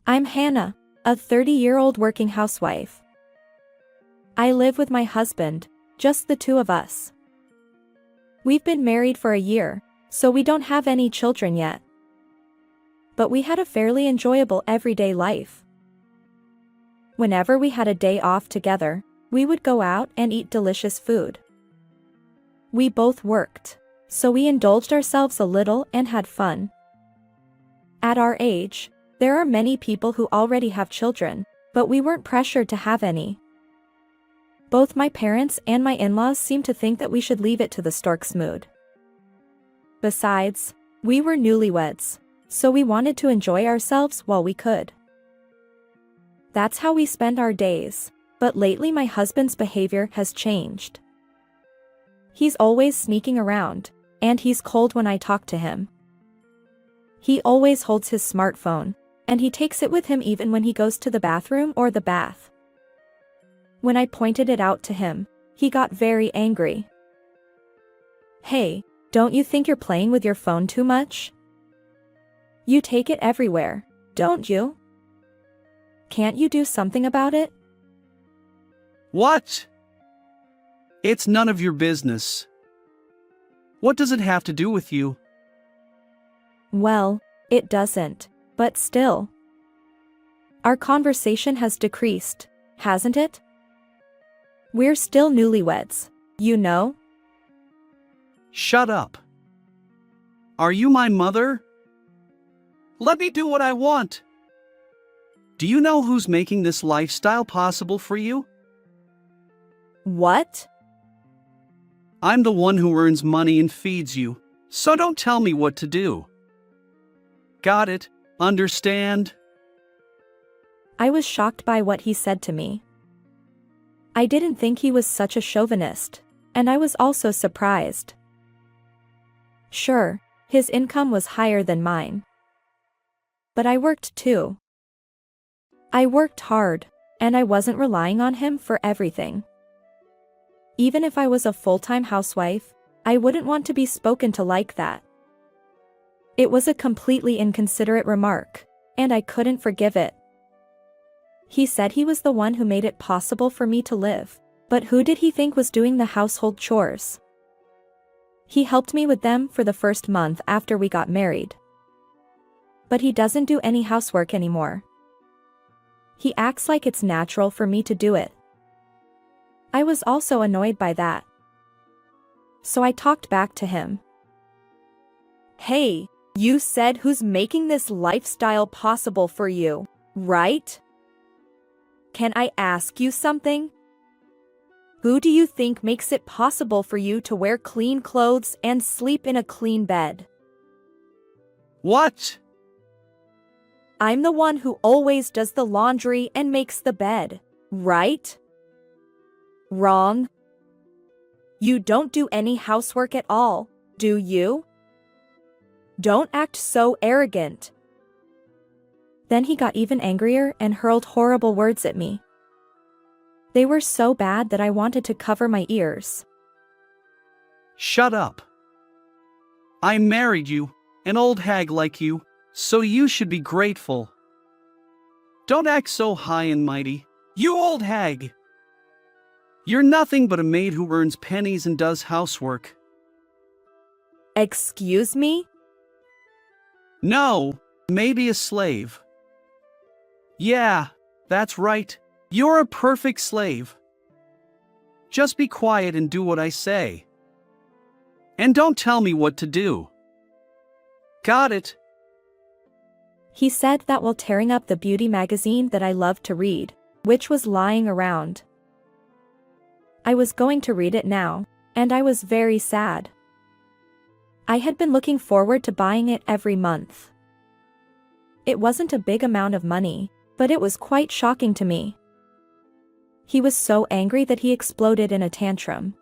I'm Hannah, a 30-year-old working housewife. I live with my husband, just the two of us. We've been married for a year, so we don't have any children yet. But we had a fairly enjoyable everyday life. Whenever we had a day off together, we would go out and eat delicious food. We both worked, so we indulged ourselves a little and had fun. At our age, there are many people who already have children, but we weren't pressured to have any. Both my parents and my in-laws seemed to think that we should leave it to the stork's mood. Besides, we were newlyweds, so we wanted to enjoy ourselves while we could. That's how we spend our days, but lately my husband's behavior has changed. He's always sneaking around, and he's cold when I talk to him. He always holds his smartphone, and he takes it with him even when he goes to the bathroom or the bath. When I pointed it out to him, he got very angry. Hey, don't you think you're playing with your phone too much? You take it everywhere, don't you? Can't you do something about it? What? It's none of your business. What does it have to do with you? Well, it doesn't, but still. Our conversation has decreased, hasn't it? We're still newlyweds, you know? Shut up. Are you my mother? Let me do what I want. Do you know who's making this lifestyle possible for you? What? I'm the one who earns money and feeds you, so don't tell me what to do. Got it? Understand? I was shocked by what he said to me. I didn't think he was such a chauvinist, and I was also surprised. Sure, his income was higher than mine. But I worked too. I worked hard, and I wasn't relying on him for everything. Even if I was a full-time housewife, I wouldn't want to be spoken to like that. It was a completely inconsiderate remark, and I couldn't forgive it. He said he was the one who made it possible for me to live, but who did he think was doing the household chores? He helped me with them for the first month after we got married. But he doesn't do any housework anymore. He acts like it's natural for me to do it. I was also annoyed by that. So I talked back to him. Hey, you said who's making this lifestyle possible for you, right? Can I ask you something? Who do you think makes it possible for you to wear clean clothes and sleep in a clean bed? What? I'm the one who always does the laundry and makes the bed, right? Wrong. You don't do any housework at all, do you? Don't act so arrogant. Then he got even angrier and hurled horrible words at me. They were so bad that I wanted to cover my ears. Shut up. I married you, an old hag like you, so you should be grateful. Don't act so high and mighty, you old hag. You're nothing but a maid who earns pennies and does housework. Excuse me? No, maybe a slave. Yeah, that's right. You're a perfect slave. Just be quiet and do what I say. And don't tell me what to do. Got it? He said that while tearing up the beauty magazine that I loved to read, which was lying around. I was going to read it now, and I was very sad. I had been looking forward to buying it every month. It wasn't a big amount of money, but it was quite shocking to me. He was so angry that he exploded in a tantrum.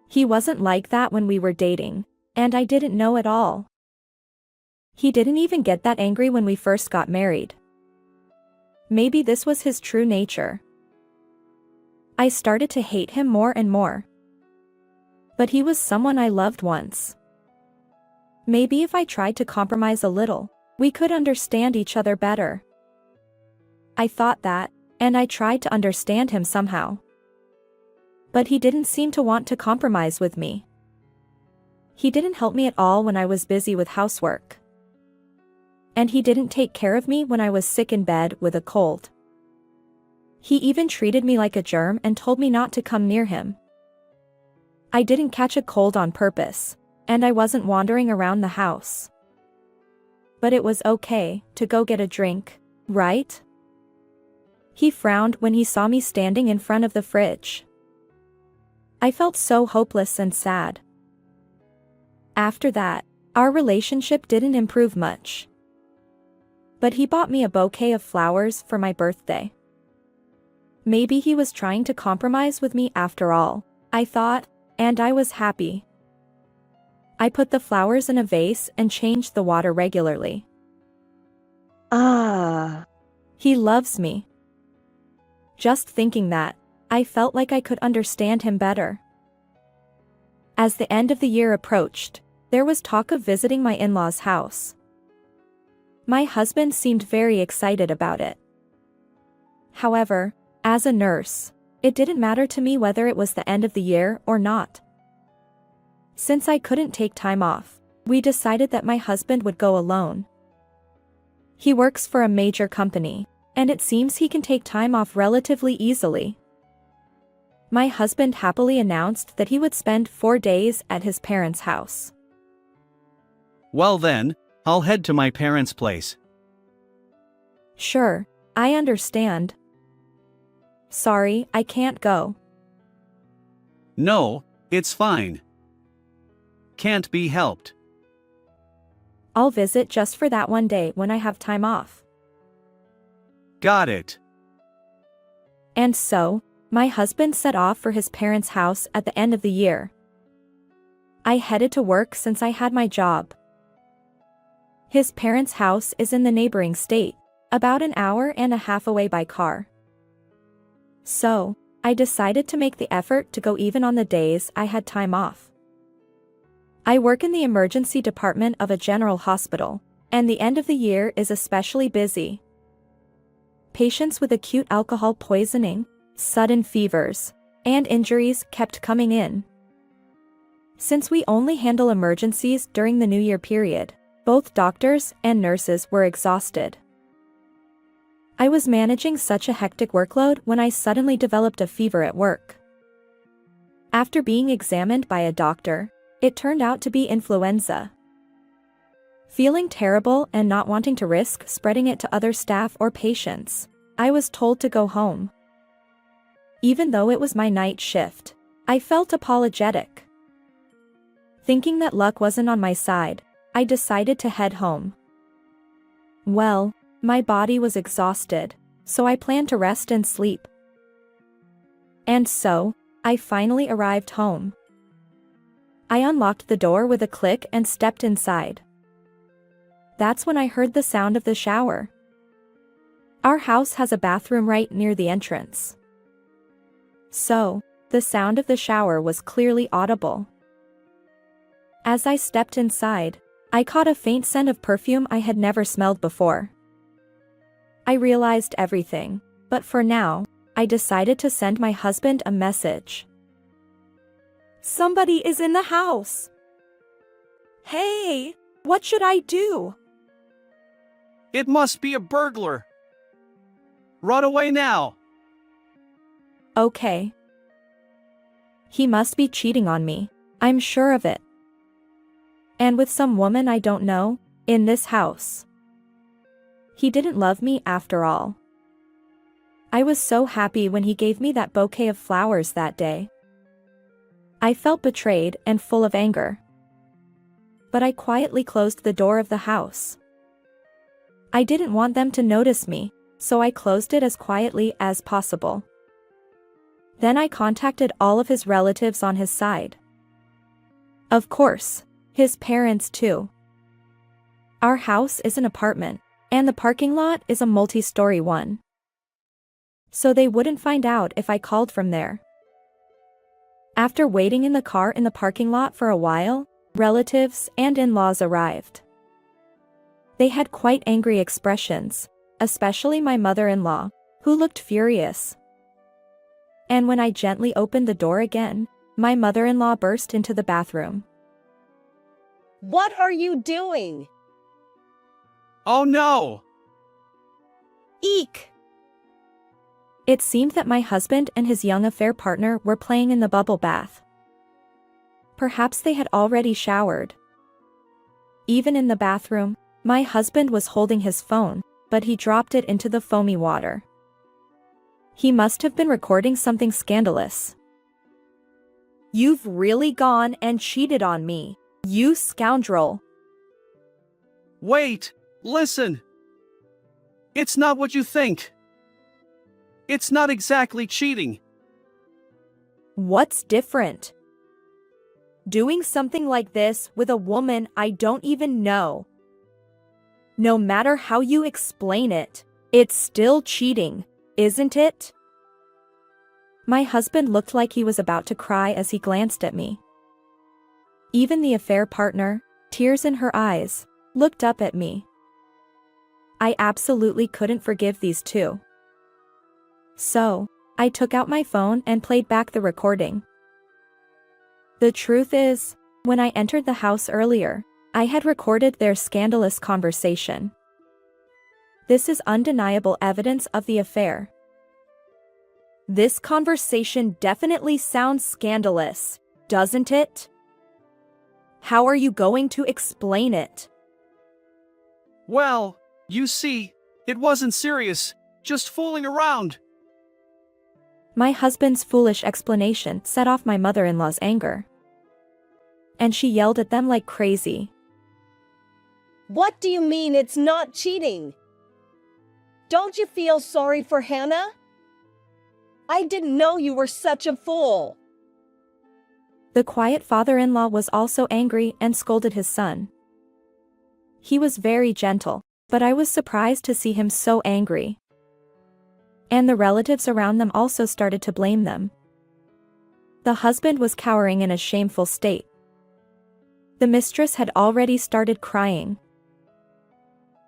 He wasn't like that when we were dating, and I didn't know at all. He didn't even get that angry when we first got married. Maybe this was his true nature. I started to hate him more and more. But he was someone I loved once. Maybe if I tried to compromise a little, we could understand each other better. I thought that, and I tried to understand him somehow. But he didn't seem to want to compromise with me. He didn't help me at all when I was busy with housework. And he didn't take care of me when I was sick in bed with a cold. He even treated me like a germ and told me not to come near him. I didn't catch a cold on purpose, and I wasn't wandering around the house. But it was okay to go get a drink, right? He frowned when he saw me standing in front of the fridge. I felt so hopeless and sad. After that, our relationship didn't improve much. But he bought me a bouquet of flowers for my birthday. Maybe he was trying to compromise with me after all, I thought, and I was happy. I put the flowers in a vase and changed the water regularly. He loves me. Just thinking that, I felt like I could understand him better. As the end of the year approached, there was talk of visiting my in-laws' house. My husband seemed very excited about it. However, as a nurse, it didn't matter to me whether it was the end of the year or not. Since I couldn't take time off, we decided that my husband would go alone. He works for a major company, and it seems he can take time off relatively easily. My husband happily announced that he would spend 4 days at his parents' house. Well then, I'll head to my parents' place. Sure, I understand. Sorry, I can't go. No, it's fine. Can't be helped. I'll visit just for that one day when I have time off. Got it. And so, my husband set off for his parents' house at the end of the year. I headed to work since I had my job. His parents' house is in the neighboring state, about an hour and a half away by car. So, I decided to make the effort to go even on the days I had time off. I work in the emergency department of a general hospital, and the end of the year is especially busy. Patients with acute alcohol poisoning, sudden fevers, and injuries kept coming in. Since we only handle emergencies during the New Year period, both doctors and nurses were exhausted. I was managing such a hectic workload when I suddenly developed a fever at work. After being examined by a doctor, it turned out to be influenza. Feeling terrible and not wanting to risk spreading it to other staff or patients, I was told to go home. Even though it was my night shift, I felt apologetic. Thinking that luck wasn't on my side, I decided to head home. Well, my body was exhausted, so I planned to rest and sleep. And so, I finally arrived home. I unlocked the door with a click and stepped inside. That's when I heard the sound of the shower. Our house has a bathroom right near the entrance. So, the sound of the shower was clearly audible. As I stepped inside, I caught a faint scent of perfume I had never smelled before. I realized everything, but for now, I decided to send my husband a message. Somebody is in the house. Hey, what should I do? It must be a burglar. Run away now. Okay. He must be cheating on me, I'm sure of it. And with some woman I don't know, in this house. He didn't love me after all. I was so happy when he gave me that bouquet of flowers that day. I felt betrayed and full of anger. But I quietly closed the door of the house. I didn't want them to notice me, so I closed it as quietly as possible. Then I contacted all of his relatives on his side. Of course, his parents too. Our house is an apartment, and the parking lot is a multi-story one. So they wouldn't find out if I called from there. After waiting in the car in the parking lot for a while, relatives and in-laws arrived. They had quite angry expressions, especially my mother-in-law, who looked furious. And when I gently opened the door again, my mother-in-law burst into the bathroom. What are you doing? Oh no! Eek! It seemed that my husband and his young affair partner were playing in the bubble bath. Perhaps they had already showered. Even in the bathroom, my husband was holding his phone, but he dropped it into the foamy water. He must have been recording something scandalous. "You've really gone and cheated on me, you scoundrel." Wait, listen. It's not what you think. It's not exactly cheating. What's different? Doing something like this with a woman I don't even know. No matter how you explain it, it's still cheating, isn't it? My husband looked like he was about to cry as he glanced at me. Even the affair partner, tears in her eyes, looked up at me. I absolutely couldn't forgive these two. So, I took out my phone and played back the recording. The truth is, when I entered the house earlier, I had recorded their scandalous conversation. This is undeniable evidence of the affair. This conversation definitely sounds scandalous, doesn't it? How are you going to explain it? Well, you see, it wasn't serious, just fooling around. My husband's foolish explanation set off my mother-in-law's anger. And she yelled at them like crazy. What do you mean it's not cheating? Don't you feel sorry for Hannah? I didn't know you were such a fool. The quiet father-in-law was also angry and scolded his son. He was very gentle, but I was surprised to see him so angry. And the relatives around them also started to blame them. The husband was cowering in a shameful state. The mistress had already started crying.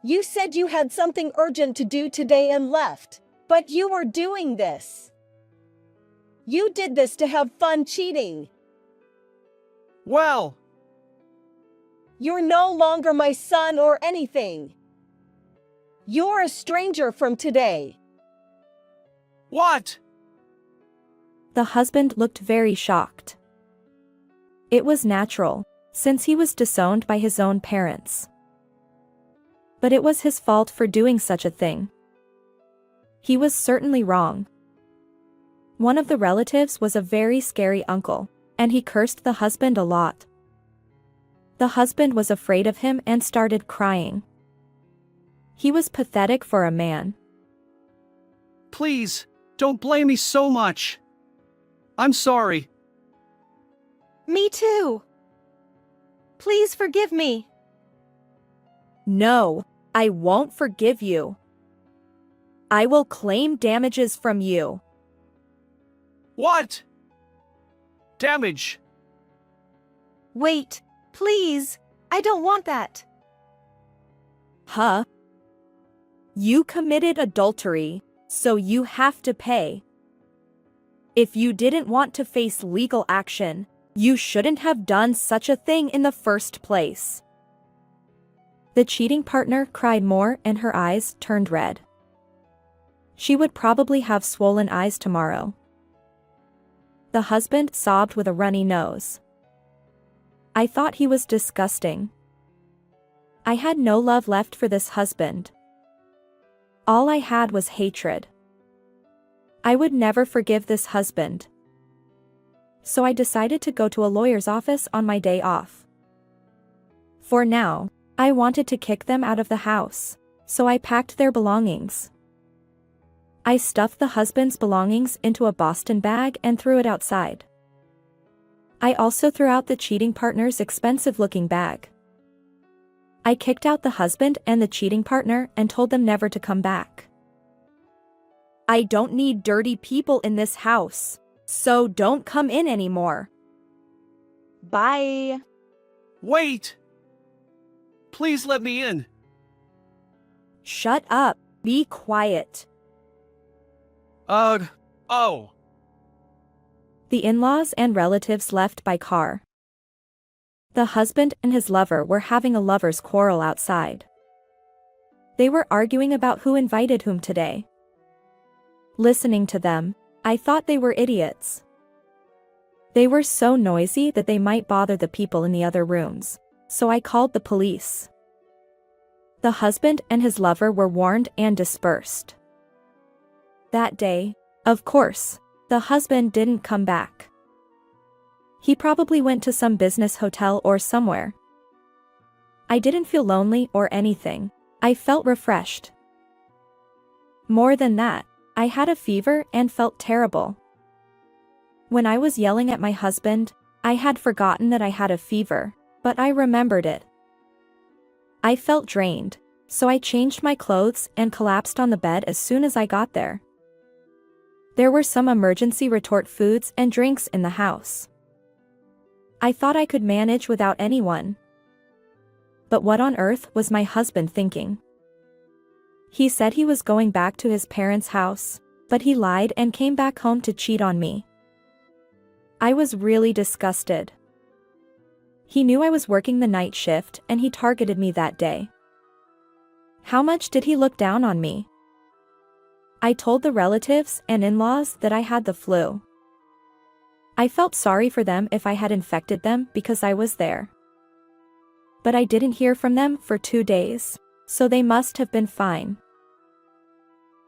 You said you had something urgent to do today and left, but you were doing this. You did this to have fun cheating. Well, You're no longer my son or anything. You're a stranger from today. what? The husband looked very shocked. It was natural, since he was disowned by his own parents. But it was his fault for doing such a thing. He was certainly wrong. One of the relatives was a very scary uncle, and he cursed the husband a lot. The husband was afraid of him and started crying. He was pathetic for a man. Please, don't blame me so much. I'm sorry. Me too. Please forgive me. No, I won't forgive you. I will claim damages from you. What? Damage. Wait, please. I don't want that. Huh? You committed adultery, so you have to pay. If you didn't want to face legal action, you shouldn't have done such a thing in the first place. The cheating partner cried more and her eyes turned red. She would probably have swollen eyes tomorrow. The husband sobbed with a runny nose. I thought he was disgusting. I had no love left for this husband. All I had was hatred. I would never forgive this husband. So I decided to go to a lawyer's office on my day off. For now, I wanted to kick them out of the house, so I packed their belongings. I stuffed the husband's belongings into a Boston bag and threw it outside. I also threw out the cheating partner's expensive-looking bag. I kicked out the husband and the cheating partner and told them never to come back. I don't need dirty people in this house, so don't come in anymore. Bye. Wait! Please let me in. Shut up, Be quiet. Ugh. Oh. The in-laws and relatives left by car. The husband and his lover were having a lover's quarrel outside. They were arguing about who invited whom today. Listening to them, I thought they were idiots. They were so noisy that they might bother the people in the other rooms, so I called the police. The husband and his lover were warned and dispersed. That day, of course, the husband didn't come back. He probably went to some business hotel or somewhere. I didn't feel lonely or anything. I felt refreshed. More than that, I had a fever and felt terrible. When I was yelling at my husband, I had forgotten that I had a fever, but I remembered it. I felt drained, so I changed my clothes and collapsed on the bed as soon as I got there. There were some emergency retort foods and drinks in the house. I thought I could manage without anyone. But what on earth was my husband thinking? He said he was going back to his parents' house, but he lied and came back home to cheat on me. I was really disgusted. He knew I was working the night shift and he targeted me that day. How much did he look down on me? I told the relatives and in-laws that I had the flu. I felt sorry for them if I had infected them because I was there. But I didn't hear from them for 2 days, so they must have been fine.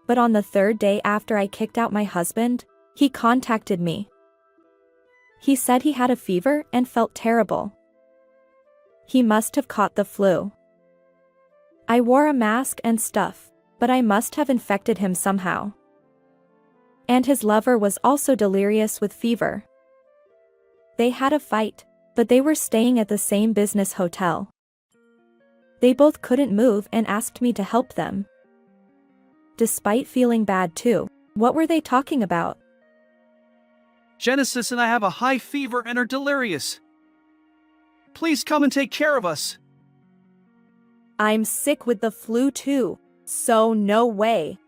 But on the 3rd day after I kicked out my husband, he contacted me. He said he had a fever and felt terrible. He must have caught the flu. I wore a mask and stuff, but I must have infected him somehow. And his lover was also delirious with fever. They had a fight, but they were staying at the same business hotel. They both couldn't move and asked me to help them. Despite feeling bad too, what were they talking about? Genesis and I have a high fever and are delirious. Please come and take care of us. I'm sick with the flu too, so no way.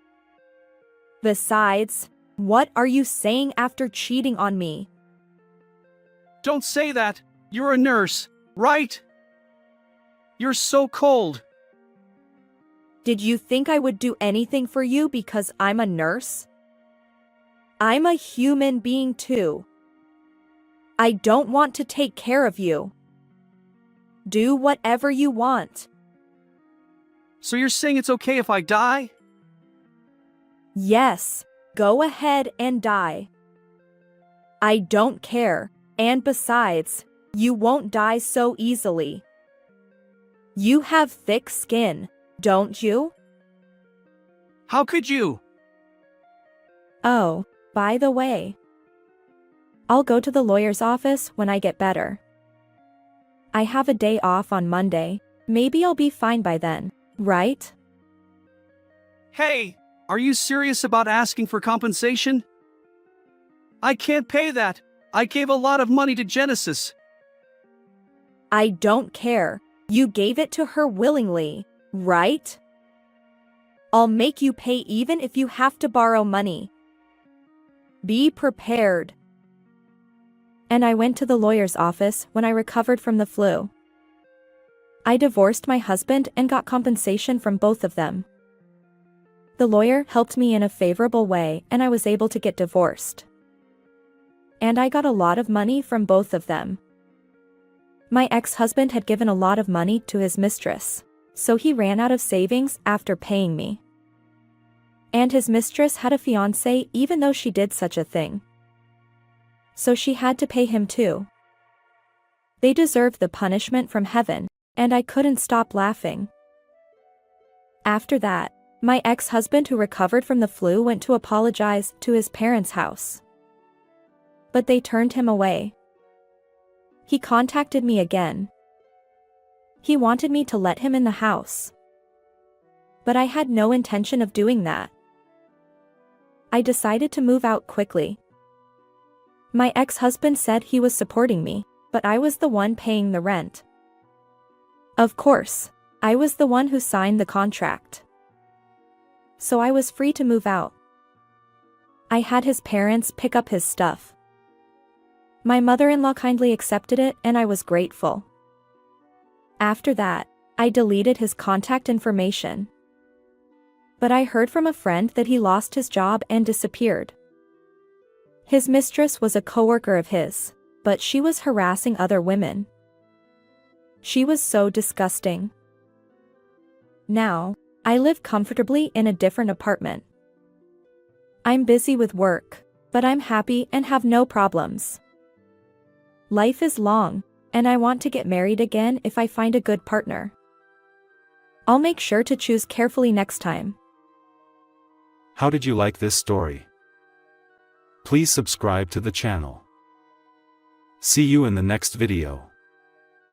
Besides, what are you saying after cheating on me? Don't say that. You're a nurse, right? You're so cold. Did you think I would do anything for you because I'm a nurse? I'm a human being too. I don't want to take care of you. Do whatever you want. So you're saying it's okay if I die? Yes, go ahead and die. I don't care, and besides, you won't die so easily. You have thick skin, don't you? How could you? Oh, by the way, I'll go to the lawyer's office when I get better. I have a day off on Monday, maybe I'll be fine by then, right? Hey, are you serious about asking for compensation? I can't pay that. I gave a lot of money to Genesis. I don't care. You gave it to her willingly, right? I'll make you pay even if you have to borrow money. Be prepared. And I went to the lawyer's office when I recovered from the flu. I divorced my husband and got compensation from both of them. The lawyer helped me in a favorable way and I was able to get divorced. And I got a lot of money from both of them. My ex-husband had given a lot of money to his mistress, so he ran out of savings after paying me. And his mistress had a fiancé even though she did such a thing. So she had to pay him too. They deserved the punishment from heaven, and I couldn't stop laughing. After that, my ex-husband who recovered from the flu went to apologize to his parents' house. But they turned him away. He contacted me again. He wanted me to let him in the house. But I had no intention of doing that. I decided to move out quickly. My ex-husband said he was supporting me, but I was the one paying the rent. Of course, I was the one who signed the contract. so I was free to move out. I had his parents pick up his stuff. My mother-in-law kindly accepted it and I was grateful. After that, I deleted his contact information. But I heard from a friend that he lost his job and disappeared. His mistress was a coworker of his, but she was harassing other women. She was so disgusting. Now, I live comfortably in a different apartment. I'm busy with work, but I'm happy and have no problems. Life is long, and I want to get married again if I find a good partner. I'll make sure to choose carefully next time. How did you like this story? Please subscribe to the channel. See you in the next video.